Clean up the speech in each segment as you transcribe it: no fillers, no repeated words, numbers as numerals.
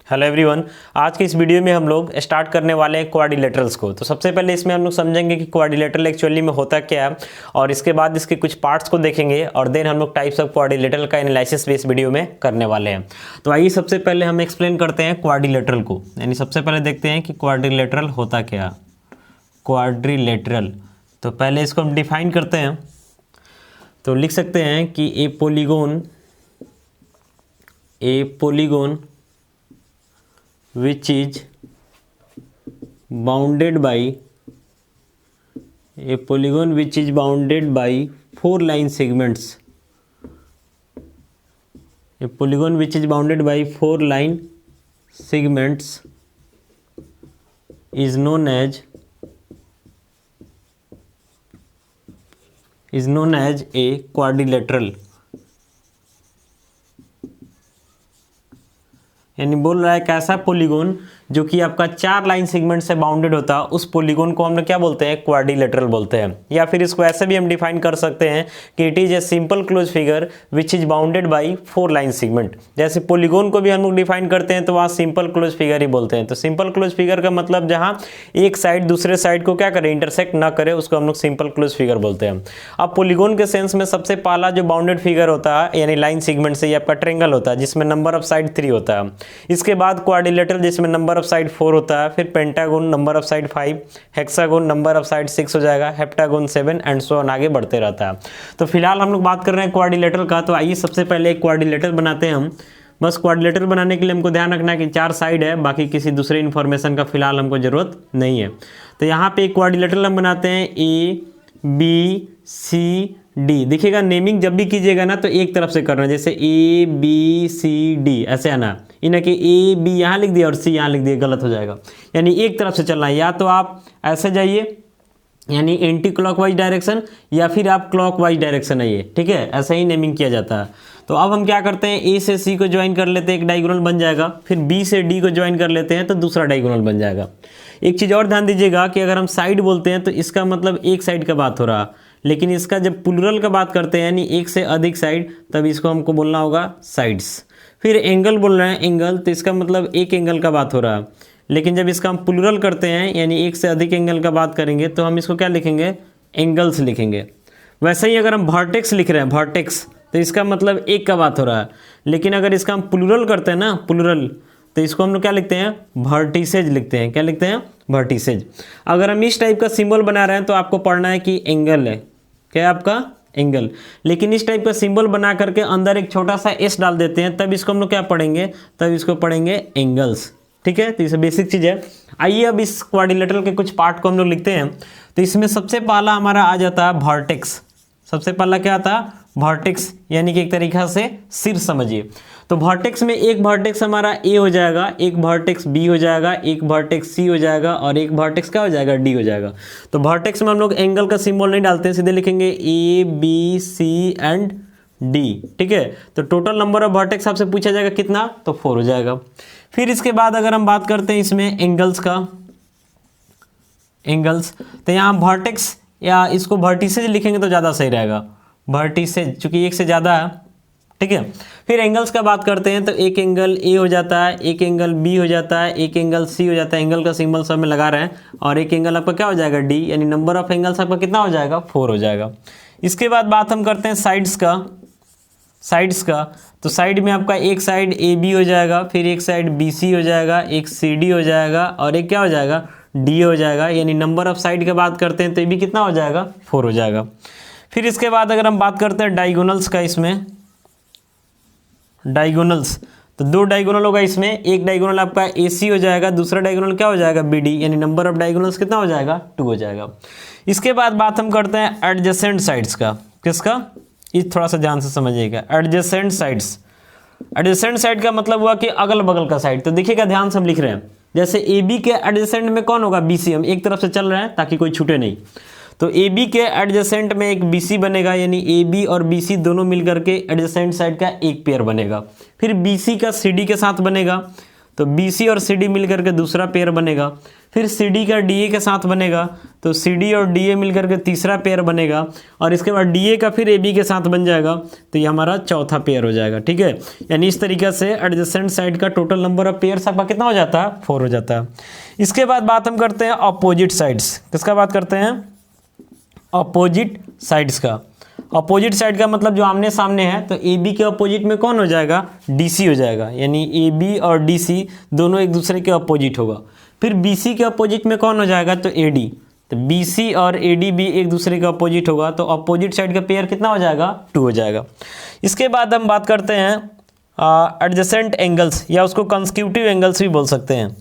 Hello everyone. आज की इस वीडियो में हम लोग स्टार्ट करने वाले हैं क्वाड्रिलेटरल्स को। तो सबसे पहले इसमें हम लोग समझेंगे कि क्वाड्रिलेटरल एक्चुअली में होता क्या है, और इसके बाद इसके कुछ पार्ट्स को देखेंगे, और देन हम लोग टाइप्स ऑफ क्वाड्रिलेटरल का एनालिसिस भी इस वीडियो में करने वाले हैं। तो आइए सबसे पहले हम एक्सप्लेन करते हैं क्वाड्रिलेटरल को, यानी सबसे पहले देखते हैं कि क्वाड्रिलेटरल होता क्या। क्वाड्रिलेटरल, तो पहले इसको हम डिफाइन करते हैं। तो लिख सकते हैं कि ए polygon which is bounded by a polygon which is bounded by four line segments. A polygon which is bounded by four line segments is known as a quadrilateral। यानी बोल रहा है कैसा पॉलीगोन जो कि आपका चार लाइन सेगमेंट से बाउंडेड होता है, उस पॉलीगोन को हम लोग क्या बोलते हैं, क्वाड्रिलेटरल बोलते हैं। या फिर इसको ऐसे भी हम डिफाइन कर सकते हैं कि it is a simple close figure which is bounded by four line segment. जैसे पॉलीगोन को भी हम लोग डिफाइन करते हैं तो वहाँ सिंपल क्लोज फिगर ही बोलते हैं। तो सिंपल क्लोज फिगर का मतलब जहाँ एक साइड दूसरे साइड को क्या करे, इंटरसेक्ट ना करे, उसको हम लोग सिंपल क्लोज फिगर बोलते हैं। अब पॉलीगोन के सेंस में सबसे पहला जो बाउंडेड फिगर होता है यानी लाइन सेगमेंट से, ये आपका ट्रायंगल होता है जिसमें नंबर ऑफ साइड 3 होता है। इसके बाद क्वाड्रिलेटरल जिसमें नंबर ऑफ साइड 4 होता है, फिर pentagon number of side 5, hexagon number of side 6 हो जाएगा, हेप्टागोन 7 एंड सो ऑन आगे बढ़ते रहता है। तो फिलहाल हम लोग बात कर रहे हैं क्वाड्रिलेटरल का। तो आइए सबसे पहले एक क्वाड्रिलेटरल बनाते हैं हम। बस क्वाड्रिलेटरल बनाने के लिए हमको ध्यान रखना है कि 4 साइड है, बाकी किसी दूसरे इन्फॉर्मेशन का फिलहाल हमको जरूरत नहीं है। तो यहाँ पे एक क्वाड्रिलेटरल हम बनाते हैं ABCD। देखिएगा नेमिंग जब भी कीजिएगा ना तो एक तरफ से करना, जैसे ABCD ऐसे आना, इन्हें कि A B यहाँ लिख दिया और C यहाँ लिख दिया, गलत हो जाएगा। यानी एक तरफ से चलना है, या तो आप ऐसे जाइए यानी एंटी क्लॉकवाइज डायरेक्शन, या फिर आप क्लॉकवाइज डायरेक्शन आइए, ठीक है, ऐसा ही नेमिंग किया जाता है। तो अब हम क्या करते हैं, A से C को ज्वाइन कर लेते हैं, एक डायगोनल बन जाएगा, फिर B से D को ज्वाइन कर लेते हैं तो दूसरा डायगोनल बन जाएगा। एक चीज़ और ध्यान दीजिएगा कि अगर हम साइड बोलते हैं तो इसका मतलब एक साइड का बात हो रहा, लेकिन इसका जब प्लूरल का बात करते हैं यानी एक से अधिक साइड, तब इसको हमको बोलना होगा साइड्स। फिर एंगल बोल रहे हैं एंगल, तो इसका मतलब एक एंगल का बात हो रहा है, लेकिन जब इसका हम प्लूरल करते हैं यानी एक से अधिक एंगल का बात करेंगे तो हम इसको क्या लिखेंगे, एंगल्स लिखेंगे। वैसे ही अगर हम वर्टेक्स लिख रहे हैं वर्टेक्स, तो इसका मतलब एक का बात हो रहा है, लेकिन अगर इसका हम प्लूरल करते हैं ना प्लूरल, तो इसको हम लोग क्या लिखते हैं, वर्टिसेज लिखते हैं। क्या लिखते हैं, वर्टिसेज। अगर हम इस टाइप का सिंबल बना रहे हैं तो आपको पढ़ना है कि एंगल है, क्या है आपका एंगल। लेकिन इस टाइप का सिंबल बना करके अंदर एक छोटा सा एस डाल देते हैं, तब इसको हम लोग क्या पढ़ेंगे, तब इसको पढ़ेंगे एंगल्स, ठीक है। तो ये बेसिक चीज़ है। आइए अब इस क्वाड्रिलेटरल के कुछ पार्ट को हम लोग लिखते हैं। तो इसमें सबसे पहला हमारा आ जाता है वर्टेक्स। सबसे पहला क्या आता है, वर्टेक्स, यानी कि एक तरीका से सिर समझिए। तो वर्टेक्स में एक वर्टेक्स हमारा ए हो जाएगा, एक वर्टेक्स बी हो जाएगा, एक वर्टेक्स सी हो जाएगा, और एक वर्टेक्स क्या हो जाएगा, डी हो जाएगा। तो वर्टेक्स में हम लोग एंगल का सिंबल नहीं डालते हैं, सीधे लिखेंगे A B C and D, ठीक है। तो टोटल नंबर ऑफ वर्टेक्स आपसे पूछा जाएगा कितना, तो 4 हो जाएगा। फिर इसके बाद अगर हम बात करते हैं इसमें एंगल्स का, एंगल्स, तो यहाँ वर्टेक्स या इसको वर्टिसेज लिखेंगे तो ज़्यादा सही रहेगा, वर्टिसेज, चूँकि एक से ज़्यादा है, ठीक है। फिर एंगल्स का बात करते हैं तो एक एंगल ए हो जाता है, एक एंगल बी हो जाता है, एक एंगल सी हो जाता है, एंगल का सिंबल सब में लगा रहे हैं, और एक एंगल आपका क्या हो जाएगा, डी, यानी नंबर ऑफ एंगल्स आपका कितना हो जाएगा, 4 हो जाएगा। इसके बाद बात हम करते हैं साइड्स का। साइड्स का, तो साइड में आपका एक साइड ए बी हो जाएगा, फिर एक साइड बी सी हो जाएगा, एक सी डी हो जाएगा, और एक क्या हो जाएगा, डी हो जाएगा। यानी नंबर ऑफ साइड की बात करते हैं तो ये भी कितना हो जाएगा, 4 हो जाएगा। फिर इसके बाद अगर हम बात करते हैं डायगोनल्स का, इसमें डायगोनल्स, तो 2 डायगोनल होगा इसमें, एक डायगोनल आपका ए सी हो जाएगा, दूसरा डायगोनल क्या हो जाएगा, बी डी, यानी नंबर ऑफ डायगोनल्स कितना हो जाएगा, 2 हो जाएगा। इसके बाद बात हम करते हैं एडजेसेंट साइड्स का। किसका, ये थोड़ा सा ध्यान से समझिएगा, एडजेसेंट साइड्स। एडजेसेंट साइड का मतलब हुआ कि अगल बगल का साइड। तो देखिएगा ध्यान से हम लिख रहे हैं, जैसे ए बी के एडजेसेंट में कौन होगा, बी सी, हम एक तरफ से चल रहे हैं ताकि कोई छूटे नहीं। तो ए बी के एडजेसेंट में एक बी सी बनेगा, यानी ए बी और बी सी दोनों मिलकर के एडजेसेंट साइड का एक पेयर बनेगा। फिर बी सी का सी डी के साथ बनेगा, तो BC और CD मिलकर के दूसरा पेयर बनेगा। फिर CD का DA के साथ बनेगा, तो CD और DA मिलकर के तीसरा पेयर बनेगा। और इसके बाद DA का फिर AB के साथ बन जाएगा, तो ये हमारा चौथा पेयर हो जाएगा। ठीक है, यानी इस तरीके से एडजेसेंट साइड का टोटल नंबर ऑफ पेयर्स आपका कितना हो जाता है? 4 हो जाता है। इसके बाद बात हम करते हैं अपोजिट साइड्स। किसका बात करते हैं? अपोजिट साइड्स का। अपोजिट साइड का मतलब जो आमने सामने है, तो AB के अपोजिट में कौन हो जाएगा? DC हो जाएगा, यानी AB और DC दोनों एक दूसरे के अपोजिट होगा। फिर BC के अपोजिट में कौन हो जाएगा? तो AD। तो BC और AD भी एक दूसरे के अपोजिट होगा, तो अपोजिट साइड का पेयर कितना हो जाएगा? 2 हो जाएगा। इसके बाद हम बात करते हैं एडजेसेंट एंगल्स, या उसको कंसेक्यूटिव एंगल्स भी बोल सकते हैं।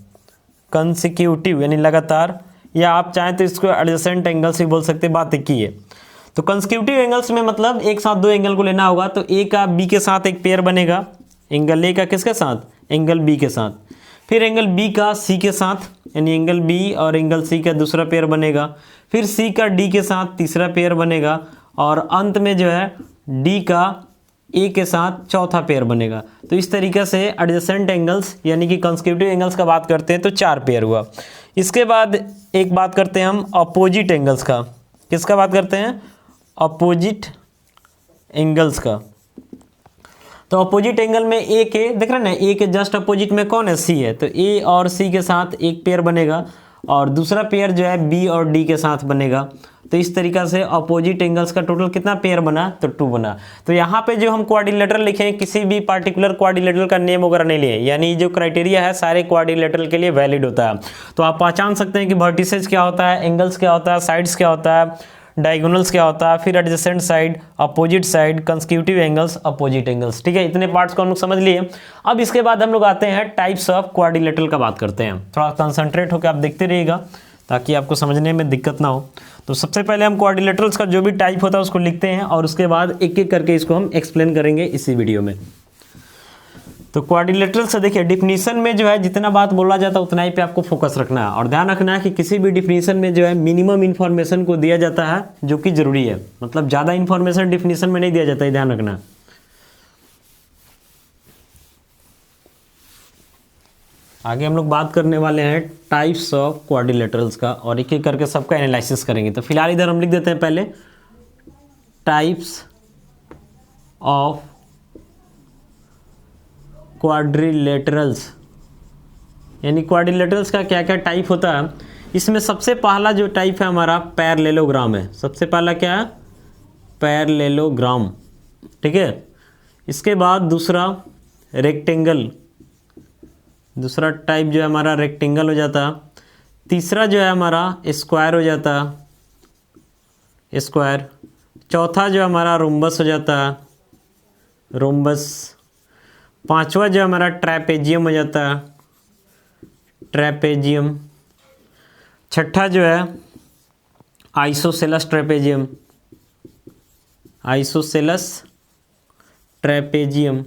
कंसेक्यूटिव यानी लगातार, या आप चाहें तो इसको एडजेसेंट एंगल्स भी बोल सकते हैं, बात एक ही है। तो कंसेक्यूटिव एंगल्स में मतलब एक साथ दो एंगल को लेना होगा, तो A का B के साथ एक पेयर बनेगा, एंगल A का किसके साथ? एंगल B के साथ। फिर एंगल B का C के साथ, यानी एंगल B और एंगल C का दूसरा पेयर बनेगा। फिर C का D के साथ तीसरा पेयर बनेगा, और अंत में जो है D का A के साथ चौथा पेयर बनेगा। तो इस तरीके से एडजेसेंट एंगल्स यानी कि कंसेक्यूटिव एंगल्स का बात करते हैं तो 4 पेयर हुआ। इसके बाद एक बात करते हैं हम अपोजिट एंगल्स का। किसका बात करते हैं? अपोजिट एंगल्स का। तो अपोजिट एंगल में A के देख रहे हैं ना, A के जस्ट अपोजिट में कौन है? C है, तो A और C के साथ एक पेयर बनेगा, और दूसरा पेयर जो है B और D के साथ बनेगा। तो इस तरीक़ा से अपोजिट एंगल्स का टोटल कितना पेयर बना? तो 2 बना। तो यहाँ पे जो हम क्वाड्रिलेटरल लिखे, किसी भी पार्टिकुलर क्वाड्रिलेटरल का नेम वगैरह नहीं लिए, यानी जो क्राइटेरिया है सारे क्वाड्रिलेटरल के लिए वैलिड होता है। तो आप पहचान सकते हैं कि वर्टिसेज क्या होता है, एंगल्स क्या होता है, साइड्स क्या होता है, डायगोनल्स क्या होता है, फिर adjacent side, opposite side, consecutive angles, opposite angles. ठीक है, इतने पार्ट्स को हम लोग समझ लिए। अब इसके बाद हम लोग आते हैं टाइप्स ऑफ क्वाड्रिलेटरल का बात करते हैं। थोड़ा कंसंट्रेट होकर आप देखते रहिएगा ताकि आपको समझने में दिक्कत ना हो। तो सबसे पहले हम क्वाड्रिलेटरल्स का जो भी टाइप होता है उसको लिखते हैं, और उसके बाद एक एक करके इसको हम एक्सप्लेन करेंगे इसी वीडियो में। तो क्वाड्रिलेटरल से देखिए, डिफिनीशन में जो है जितना बात बोला जाता है उतना ही पे आपको फोकस रखना है, और ध्यान रखना है कि किसी भी डिफिनीशन में जो है मिनिमम इन्फॉर्मेशन को दिया जाता है जो कि जरूरी है, मतलब ज़्यादा इन्फॉर्मेशन डिफिनीशन में नहीं दिया जाता है, ध्यान रखना। आगे हम लोग बात करने वाले हैं टाइप्स ऑफ क्वाड्रिलेटरल्स का, और एक एक करके सबका एनालिसिस करेंगे। तो फिलहाल इधर हम लिख देते हैं पहले टाइप्स ऑफ क्वाड्रिलेटरल्स, यानी क्वाड्रिलेटरल्स का क्या क्या टाइप होता है। इसमें सबसे पहला जो टाइप है हमारा पैरेललोग्राम है। सबसे पहला क्या है? पैरेललोग्राम। ठीक है, इसके बाद दूसरा रेक्टेंगल, दूसरा टाइप जो है हमारा रेक्टेंगल हो जाता है। तीसरा जो है हमारा स्क्वायर हो जाता है, स्क्वायर। चौथा जो हमारा रोम्बस हो जाता है, रोम्बस। पांचवा जो हमारा ट्रैपेजियम हो जाता है, ट्रैपेजियम। छठा जो है आइसोसेलस ट्रैपेजियम, आइसोसेलस ट्रैपेजियम।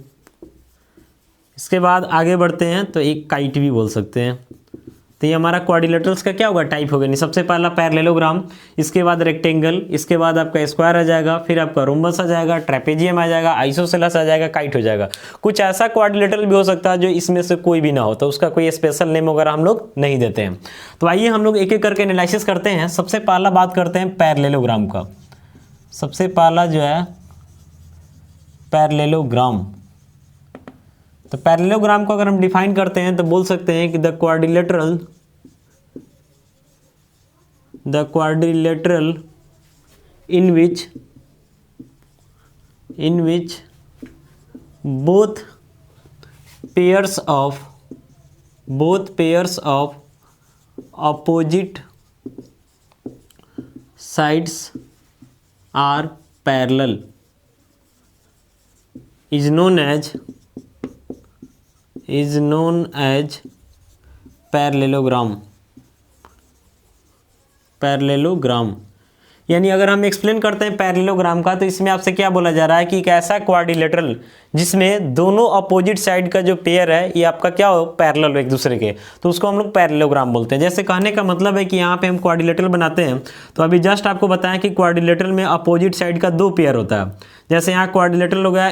इसके बाद आगे बढ़ते हैं तो एक काइट भी बोल सकते हैं। तो ये हमारा क्वाड्रिलेटरल्स का क्या होगा? टाइप होगा। नहीं, सबसे पहला पैरेललोग्राम, इसके बाद रेक्टेंगल, इसके बाद आपका स्क्वायर आ जाएगा, फिर आपका रोम्बस आ जाएगा, ट्रैपेजियम आ जाएगा, आइसोसेलस आ जाएगा, काइट हो जाएगा। कुछ ऐसा क्वाड्रिलेटरल भी हो सकता है जो इसमें से कोई भी ना हो, तो उसका कोई स्पेशल नेम वगैरह हम लोग नहीं देते हैं। तो आइए हम लोग एक एक करके एनालिसिस करते हैं। सबसे पहला बात करते हैं पैरेललोग्राम का। सबसे पहला जो है पैरेललोग्राम। तो पैरेललोग्राम को अगर हम डिफाइन करते हैं तो बोल सकते हैं कि the quadrilateral in which both pairs of opposite sides are parallel is known as parallelogram. Parallelogram यानी अगर हम एक्सप्लेन करते हैं पैरेललोग्राम का, तो इसमें आपसे क्या बोला जा रहा है कि एक ऐसा क्वाड्रिलेटरल जिसमें दोनों अपोजिट साइड का जो पेयर है ये आपका क्या हो? पैरेलल हो एक दूसरे के, तो उसको हम लोग पैरेललोग्राम बोलते हैं। जैसे कहने का मतलब है कि यहाँ पे हम क्वाड्रिलेटरल बनाते हैं, तो अभी जस्ट आपको बताएं कि क्वाड्रिलेटरल में अपोजिट साइड का 2 पेयर होता है। जैसे यहाँ क्वाड्रिलेटरल हो गया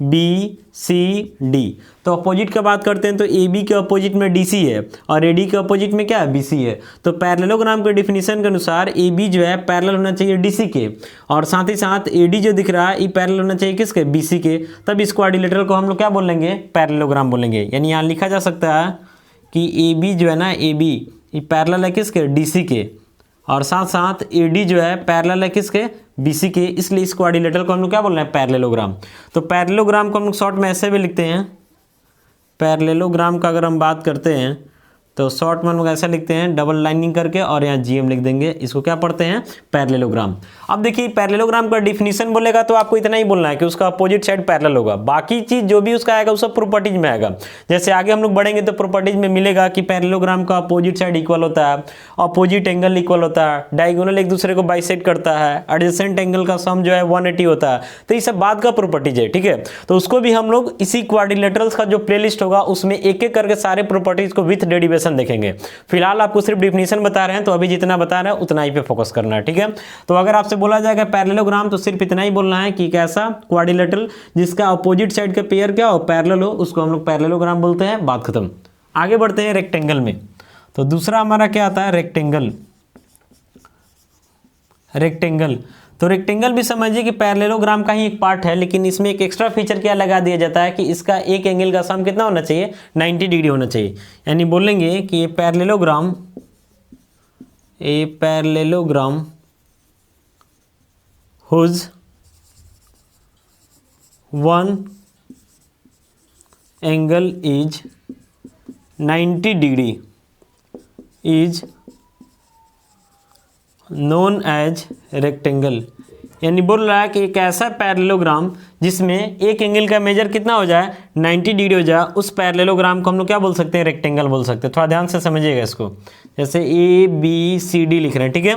बी सी डी। तो अपोजिट का बात करते हैं तो ए बी के अपोजिट में डी सी है और ए डी के अपोजिट में क्या है, बी सी है। तो पैरेललोग्राम के डिफिनीशन के अनुसार ए बी जो है पैरेलल होना चाहिए डी सी के, और साथ ही साथ ए डी जो दिख रहा है ये पैरेलल होना चाहिए किसके, बी सी के। तब इस क्वाड्रिलेटरल को हम लोग क्या बोलेंगे, पैरेललोग्राम बोलेंगे। यानी यहाँ लिखा जा सकता है कि ए बी जो है ना, ए बी ये पैरेलल है किसके, डी सी के, और साथ साथ ए डी जो है पैरेलल है किसके, बी सी के। इसलिए इस क्वाड्रिलेटरल को हम लोग क्या बोल रहे हैं, पैरेललोग्राम। तो पैरेललोग्राम को हम लोग शॉर्ट में ऐसे भी लिखते हैं, पैरेललोग्राम का अगर हम बात करते हैं तो शॉर्ट में हम लोग ऐसा लिखते हैं डबल लाइनिंग करके, और यहाँ जीएम लिख देंगे। इसको क्या पढ़ते हैं, पैरेललोग्राम। अब देखिए पैरेललोग्राम का डिफिनीशन बोलेगा तो आपको इतना ही बोलना है कि उसका अपोजिट साइड पैरेलल होगा। बाकी चीज जो भी उसका आएगा वो सब प्रॉपर्टीज में आएगा। जैसे आगे हम लोग बढ़ेंगे तो प्रॉपर्टीज में मिलेगा कि पैरेललोग्राम का अपोजिट साइड इक्वल होता है, अपोजिट एंगल इक्वल होता है, डायगोनल एक दूसरे को बाइसेक्ट करता है, एडजेसेंट एंगल का सम जो है 180 होता है। तो ये सब बात का प्रॉपर्टीज है, ठीक है। तो उसको भी हम लोग इसी क्वाड्रिलेटरल्स का जो प्लेलिस्ट होगा उसमें एक एक करके सारे प्रॉपर्टीज को विथ डेरिवेशन देखेंगे। फिलहाल आपको सिर्फ डिफिनीशन बता रहे हैं, तो अभी जितना बता रहे हैं उतना ही पे फोकस करना है, ठीक है। तो अगर आपसे बोला जाएगा पैरेललोग्राम तो सिर्फ इतना ही बोलना है कि कैसा क्वाड्रिलेटरल जिसका अपोजिट साइड का पेयर क्या हो, पैरेलल हो, उसको हम लोग पैरेललोग्राम बोलते हैं। बात खत्म। आगे बढ़ते हैं रेक्टेंगल में। तो दूसरा हमारा क्या आता है, रेक्टेंगल। रेक्टेंगल तो रेक्टेंगल भी समझिए कि पैरेललोग्राम का ही एक पार्ट है, लेकिन इसमें एक एक्स्ट्रा फीचर क्या लगा दिया जाता है कि इसका एक एंगल का सम कितना होना चाहिए, 90 डिग्री होना चाहिए। यानी बोलेंगे कि ये parallelogram whose one angle is 90 degree is known as rectangle. यानी बोल रहा है कि एक ऐसा पैरेललोग्राम जिसमें एक एंगल का मेजर कितना हो जाए, 90 डिग्री हो जाए, उस पैरेललोग्राम को हम लोग क्या बोल सकते हैं, रेक्टेंगल बोल सकते हैं। थोड़ा ध्यान से समझिएगा इसको। जैसे ए बी सी डी लिख रहे हैं, ठीक है।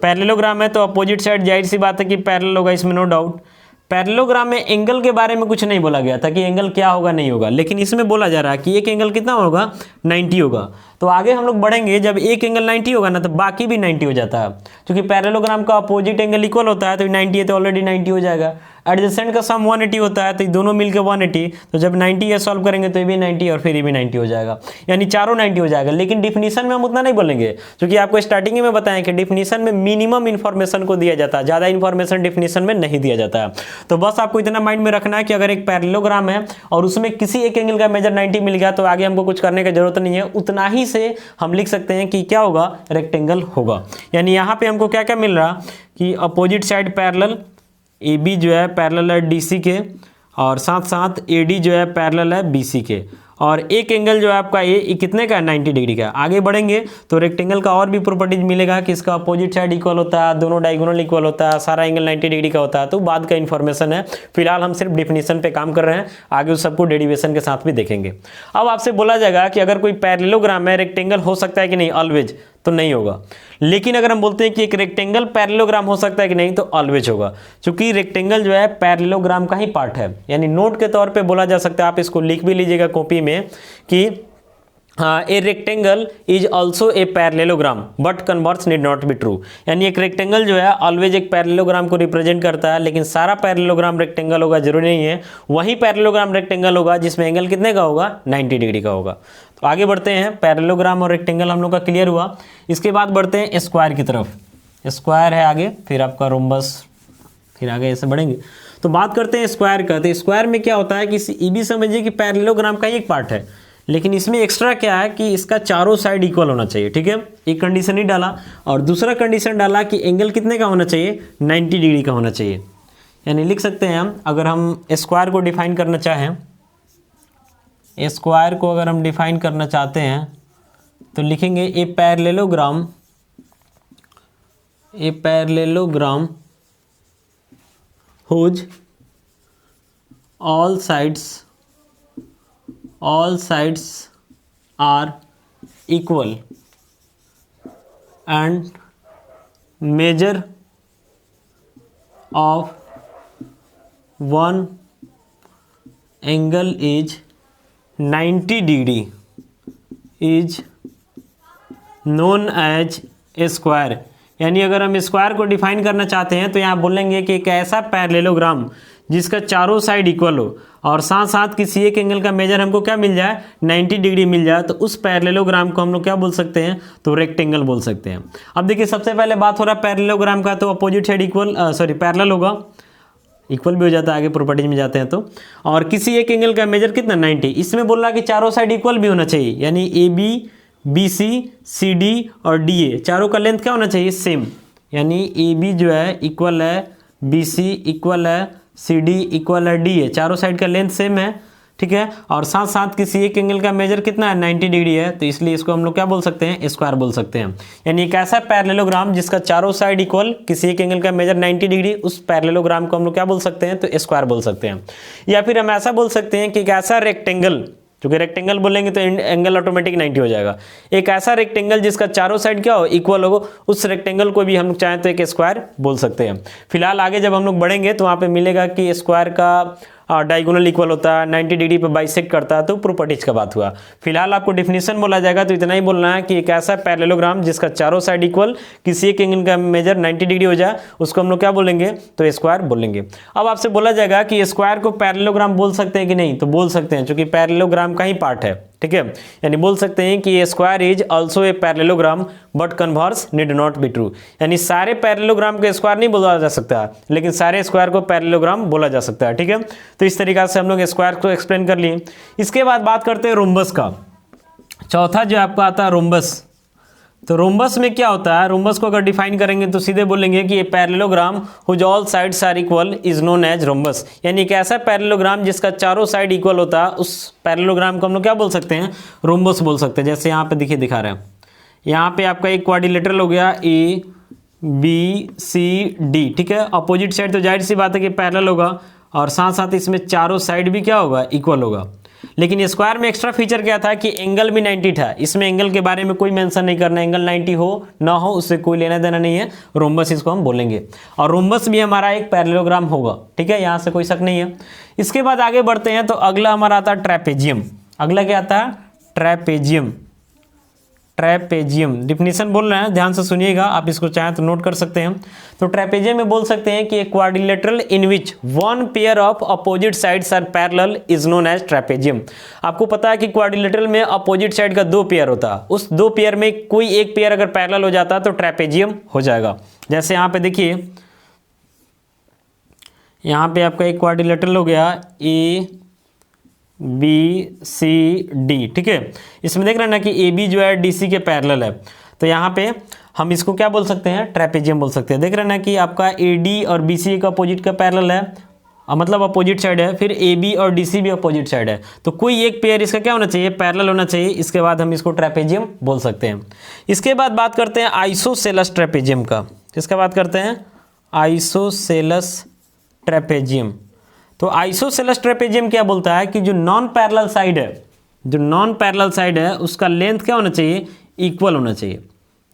पैरेललोग्राम है तो अपोजिट साइड जाहिर सी बात है कि पैरेलल होगा, इसमें नो डाउट। पैरेललोग्राम में एंगल के बारे में कुछ नहीं बोला गया था कि एंगल क्या होगा नहीं होगा, लेकिन इसमें बोला जा रहा है कि एक एंगल कितना होगा, 90 होगा। तो आगे हम लोग बढ़ेंगे, जब एक एंगल 90 होगा ना तो बाकी भी 90 हो जाता है। क्योंकि पैरेललोग्राम का अपोजिट एंगल इक्वल होता है तो 90 है तो ऑलरेडी 90 हो जाएगा। एडजेसेंट का सम 180 होता है तो ये दोनों मिलकर 180, तो जब 90 ये सॉल्व करेंगे तो ये भी 90 और फिर ये भी 90 हो जाएगा, यानी चारों 90 हो जाएगा। लेकिन डिफिनीशन में हम उतना नहीं बोलेंगे, क्योंकि आपको स्टार्टिंग में बताएं कि डिफिनीशन में मिनिमम इन्फॉर्मेशन को दिया जाता है, ज़्यादा इन्फॉर्मेशन डिफिनीशन में नहीं दिया जाता है। तो बस आपको इतना माइंड में रखना है कि अगर एक पैरेललोग्राम है और उसमें किसी एक एंगल का मेजर 90 मिल गया तो आगे हमको कुछ करने की जरूरत नहीं है, उतना ही से हम लिख सकते हैं कि क्या होगा, रेक्टेंगल होगा। यानी यहाँ पे हमको क्या क्या मिल रहा कि opposite side parallel, A B जो है पैरेलल है डी सी के, और साथ साथ ए डी जो है पैरेलल है बी सी के, और एक एंगल जो है आपका ए कितने का है, 90 डिग्री का। आगे बढ़ेंगे तो रेक्टेंगल का और भी प्रॉपर्टीज मिलेगा कि इसका अपोजिट साइड इक्वल होता है, दोनों डायगोनल इक्वल होता है, सारा एंगल 90 डिग्री का होता है। तो बाद का इन्फॉर्मेशन है, फिलहाल हम सिर्फ डिफिनीशन पे काम कर रहे हैं, आगे उस सबको डेरिवेशन के साथ भी देखेंगे। अब आपसे बोला जाएगा कि अगर कोई पैरेललोग्राम है रेक्टेंगल हो सकता है कि नहीं, ऑलवेज तो नहीं होगा। लेकिन अगर हम बोलते हैं कि एक रेक्टेंगल पैरेललोग्राम हो सकता है कि नहीं, तो ऑलवेज होगा, क्योंकि रेक्टेंगल जो है पैरेललोग्राम का ही पार्ट है। यानी नोट के तौर पे बोला जा सकता है, आप इसको लिख भी लीजिएगा कॉपी में कि a rectangle is also a parallelogram but converse need not be true. यानी एक रेक्टेंगल जो है ऑलवेज एक पैरेललोग्राम को रिप्रेजेंट करता है, लेकिन सारा पैरेललोग्राम रेक्टेंगल होगा जरूरी नहीं है। वही पैरेललोग्राम रेक्टेंगल होगा जिसमें एंगल कितने का होगा, 90 डिग्री का होगा। तो आगे बढ़ते हैं, पैरेललोग्राम और रेक्टेंगल हम लोग का क्लियर हुआ। इसके बाद बढ़ते हैं स्क्वायर की तरफ। स्क्वायर है आगे, फिर आपका रोम्बस, फिर आगे ऐसे बढ़ेंगे। तो बात करते हैं स्क्वायर का। तो स्क्वायर में क्या होता है कि ये भी समझिए कि पैरेललोग्राम का ही एक पार्ट है, लेकिन इसमें एक्स्ट्रा क्या है कि इसका चारों साइड इक्वल होना चाहिए, ठीक है। एक कंडीशन ही डाला, और दूसरा कंडीशन डाला कि एंगल कितने का होना चाहिए, 90 डिग्री का होना चाहिए। यानी लिख सकते हैं हम, अगर हम स्क्वायर को डिफाइन करना चाहें, स्क्वायर को अगर हम डिफाइन करना चाहते हैं तो लिखेंगे a parallelogram whose all sides are equal and measure of one angle is 90 degree is known as a square। यानी अगर हम स्क्वायर को डिफाइन करना चाहते हैं तो यहाँ बोलेंगे कि एक ऐसा पैरेललोग्राम जिसका चारों साइड इक्वल हो और साथ साथ किसी एक एंगल का मेजर हमको क्या मिल जाए 90 डिग्री मिल जाए, तो उस पैरेललोग्राम को हम लोग क्या बोल सकते हैं, तो रेक्टेंगल बोल सकते हैं। अब देखिए सबसे पहले बात हो रहा है पैरेललोग्राम का, तो अपोजिट साइड इक्वल पैरेलल होगा, इक्वल भी हो जाता है आगे प्रॉपर्टीज में जाते हैं तो। और किसी एक एंगल का मेजर कितना 90, इसमें बोल रहा है कि चारों साइड इक्वल भी होना चाहिए, यानी A B, B C, C D और डी ए चारों का लेंथ क्या होना चाहिए, सेम। यानी ए बी जो है इक्वल है, बी सी इक्वल है, सी डी इक्वल है, डी ए, चारों साइड का लेंथ सेम है, ठीक है। और साथ साथ किसी एक एंगल का मेजर कितना है 90 डिग्री है, तो इसलिए इसको हम लोग क्या बोल सकते हैं, स्क्वायर बोल सकते हैं। यानी एक ऐसा पैरेललोग्राम जिसका चारों साइड इक्वल, किसी एक एंगल का मेजर 90 डिग्री, उस पैरेललोग्राम को हम लोग क्या बोल सकते हैं, तो स्क्वायर बोल सकते हैं। या फिर हम ऐसा बोल सकते हैं कि एक ऐसा रेक्टेंगल, क्योंकि रेक्टेंगल बोलेंगे तो एंगल ऑटोमेटिक 90 हो जाएगा, एक ऐसा रेक्टेंगल जिसका चारों साइड क्या हो, इक्वल हो, उस रेक्टेंगल को भी हम लोग चाहें तो एक स्क्वायर बोल सकते हैं। फिलहाल आगे जब हम लोग बढ़ेंगे तो वहाँ पे मिलेगा कि स्क्वायर का डायगोनल इक्वल होता है, 90 डिग्री पे बाइसेक्ट करता है, तो प्रॉपर्टीज का बात हुआ। फिलहाल आपको डेफिनेशन बोला जाएगा, तो इतना ही बोलना है कि एक ऐसा पैरेललोग्राम जिसका चारों साइड इक्वल, किसी एक एंगल का मेजर 90 डिग्री हो जाए, उसको हम लोग क्या बोलेंगे, तो स्क्वायर बोलेंगे। अब आपसे बोला जाएगा कि स्क्वायर को पैरेललोग्राम बोल सकते हैं कि नहीं, तो बोल सकते हैं, क्योंकि पैरेललोग्राम का ही पार्ट है, ठीक है। यानी बोल सकते हैं कि a square is also a parallelogram but converse need not be true. यानी सारे पैरेललोग्राम को स्क्वायर नहीं बोला जा सकता, लेकिन सारे स्क्वायर को पैरेललोग्राम बोला जा सकता है, ठीक है। तो इस तरीके से हम लोग स्क्वायर को एक्सप्लेन कर लिए। इसके बाद बात करते हैं रोम्बस का। चौथा जो आपका आता है रोम्बस। तो रोम्बस में क्या होता है, रोम्बस को अगर डिफाइन करेंगे तो सीधे बोलेंगे कि ये parallelogram whose all sides are equal is known as rhombus. यानी एक ऐसा पैरेललोग्राम जिसका चारों साइड इक्वल होता है, उस पैरेललोग्राम को हम लोग क्या बोल सकते हैं, रोम्बस बोल सकते हैं। जैसे यहाँ पे देखिए दिखा रहे हैं, यहाँ पे आपका एक क्वाड्रिलेटरल हो गया ए बी सी डी, ठीक है। अपोजिट साइड तो जाहिर सी बात है कि पैरेलल होगा, और साथ साथ इसमें चारों साइड भी क्या होगा, इक्वल होगा। लेकिन स्क्वायर में एक्स्ट्रा फीचर क्या था कि एंगल भी 90 था। इसमें एंगल के बारे में कोई मेंशन नहीं करना, एंगल 90 हो ना हो उससे कोई लेना देना नहीं है, रोम्बस इसको हम बोलेंगे। और रोम्बस भी हमारा एक पैरेललोग्राम होगा, ठीक है, यहाँ से कोई शक नहीं है। इसके बाद आगे बढ़ते हैं तो अगला हमारा आता है ट्रेपेजियम। अगला क्या आता है, ट्रेपेजियम। ट्रेपेजियम डिफिनीशन बोल रहे हैं, ध्यान से सुनिएगा, आप इसको चाहें तो नोट कर सकते हैं। तो ट्रेपेजियम में बोल सकते हैं कि quadrilateral in which one pair of opposite sides are parallel is known as trapezium. आपको पता है कि क्वाड्रिलेटरल में अपोजिट साइड का 2 पेयर होता है, उस 2 पेयर में कोई एक पेयर अगर पैरेलल हो जाता तो ट्रेपेजियम हो जाएगा। जैसे यहाँ पे देखिए, यहाँ पे आपका एक क्वाड्रिलेटरल हो गया ए बी सी डी, ठीक है। इसमें देख रहे हैं ना कि ए बी जो है डी सी के पैरेलल है, तो यहाँ पे हम इसको क्या बोल सकते हैं, ट्रेपेजियम बोल सकते हैं। देख रहे हैं ना कि आपका ए डी और बी सी का अपोजिट का पैरेलल है, मतलब अपोजिट साइड है, फिर ए बी और डी सी भी अपोजिट साइड है, तो कोई एक पेयर इसका क्या होना चाहिए, पैरेलल होना चाहिए। इसके बाद हम इसको ट्रेपेजियम बोल सकते हैं। इसके बाद बात करते हैं आइसोसेलस ट्रेपेजियम का। किसका बात करते हैं, आइसोसेलस ट्रेपेजियम। तो आइसोसेलस ट्रेपेजियम क्या बोलता है कि जो नॉन पैरेलल साइड है, जो नॉन पैरेलल साइड है उसका लेंथ क्या होना चाहिए, इक्वल होना चाहिए।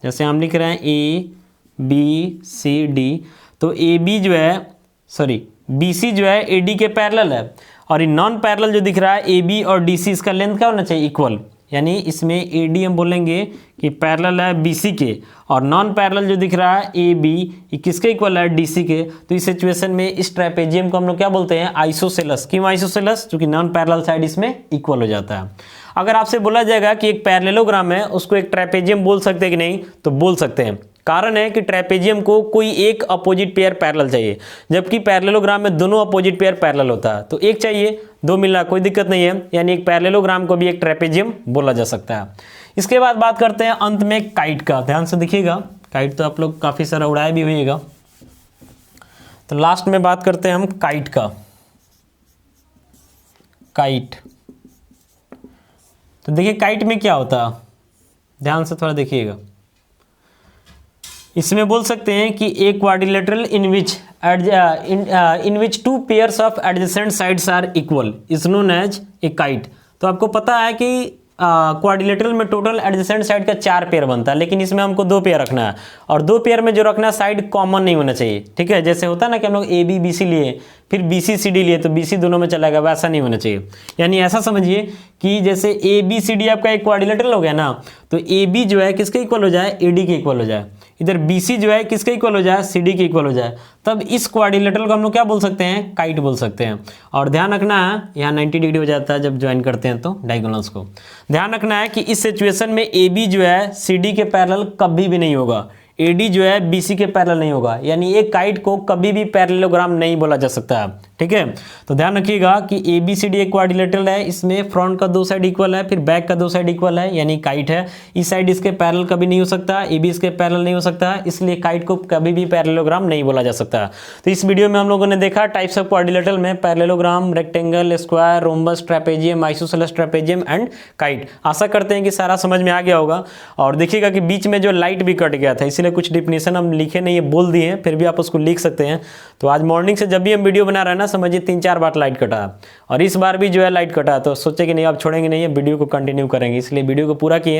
जैसे हम लिख रहे हैं ए बी सी डी, तो ए बी जो है, सॉरी बी सी जो है ए डी के पैरेलल है, और ये नॉन पैरेलल जो दिख रहा है ए बी और डी सी, इसका लेंथ क्या होना चाहिए, इक्वल। यानी इसमें ए डी हम बोलेंगे कि पैरेलल है बी सी के, और नॉन पैरेलल जो दिख रहा है ए बी, ये किसके इक्वल है, डी सी के। तो इस सिचुएशन में इस ट्रेपेजियम को हम लोग क्या बोलते हैं, आइसोसेलस। क्यों आइसोसेलस, क्योंकि नॉन पैरेलल साइड इसमें इक्वल हो जाता है। अगर आपसे बोला जाएगा कि एक पैरेललोग्राम है, उसको एक ट्रेपेजियम बोल सकते हैं कि नहीं, तो बोल सकते हैं। कारण है कि ट्रेपेजियम को कोई एक अपोजिट पेयर पैरेलल चाहिए, जबकि पैरेललोग्राम में दोनों अपोजिट पेयर पैरेलल होता है, तो एक चाहिए, 2 मिलना कोई दिक्कत नहीं है। यानी एक पैरेललोग्राम को भी एक ट्रेपेजियम बोला जा सकता है। इसके बाद बात करते हैं अंत में काइट का। ध्यान से देखिएगा, काइट तो आप लोग काफ़ी सारा उड़ाए भी होइएगा। तो लास्ट में बात करते हैं हम काइट का। काइट, तो देखिए काइट में क्या होता है, ध्यान से थोड़ा देखिएगा। इसमें बोल सकते हैं कि एक quadrilateral in which 2 pairs of adjacent sides are equal is known as a kite. तो आपको पता है कि क्वाड्रिलेटरल में टोटल एडजेसेंट साइड का 4 पेयर बनता है, लेकिन इसमें हमको 2 पेयर रखना है, और 2 पेयर में जो रखना है साइड कॉमन नहीं होना चाहिए, ठीक है। जैसे होता है ना कि हम लोग ए बी बी सी लिए, फिर बी सी सी डी लिए, तो बी सी दोनों में चला गया, वैसा नहीं होना चाहिए। यानी ऐसा समझिए कि जैसे ए बी सी डी आपका एक क्वाड्रिलेटरल हो गया ना, तो ए बी जो है किसके इक्वल हो जाए, ए डी के इक्वल हो जाए। इधर BC जो है किसके इक्वल हो जाए, CD के इक्वल हो जाए, तब इस क्वाड्रिलेटरल को हम लोग क्या बोल सकते हैं, काइट बोल सकते हैं। और ध्यान रखना है यहाँ 90 डिग्री हो जाता है जब ज्वाइन करते हैं तो डायगोनल्स को। ध्यान रखना है कि इस सिचुएशन में AB जो है CD के पैरेलल कभी भी नहीं होगा, AD जो है BC के पैरेलल नहीं होगा, यानी एक काइट को कभी भी पैरेललोग्राम नहीं बोला जा सकता है। ठीक है, तो ध्यान रखिएगा कि ABCD एक क्वाड्रिलेटरल है, इसमें फ्रंट का 2 साइड इक्वल है, फिर बैक का 2 साइड इक्वल है, यानी काइट है। इस साइड इसके पैरेलल कभी नहीं हो सकता, AB इसके पैरेलल नहीं हो सकता, इसलिए काइट को कभी भी पैरेललोग्राम नहीं बोला जा सकता। तो इस वीडियो में हम लोगों ने देखा टाइप्स ऑफ क्वाड्रिलेटरल में parallelogram, rectangle, square, rhombus, trapezium, isosceles trapezium and kite. आशा करते हैं कि सारा समझ में आ गया होगा। और देखिएगा कि बीच में जो लाइट भी कट गया था, इसलिए कुछ डिफिनेशन हम लिखे नहीं है, बोल दिए हैं, फिर भी आप उसको लिख सकते हैं। तो आज मॉर्निंग से जब भी हम वीडियो बना रहे हैं ना, समझिए 3-4 बार लाइट कटा, और इस बार भी जो है लाइट कटा, तो सोचे कि नहीं अब छोड़ेंगे नहीं है, वीडियो को कंटिन्यू करेंगे, इसलिए वीडियो को पूरा किए।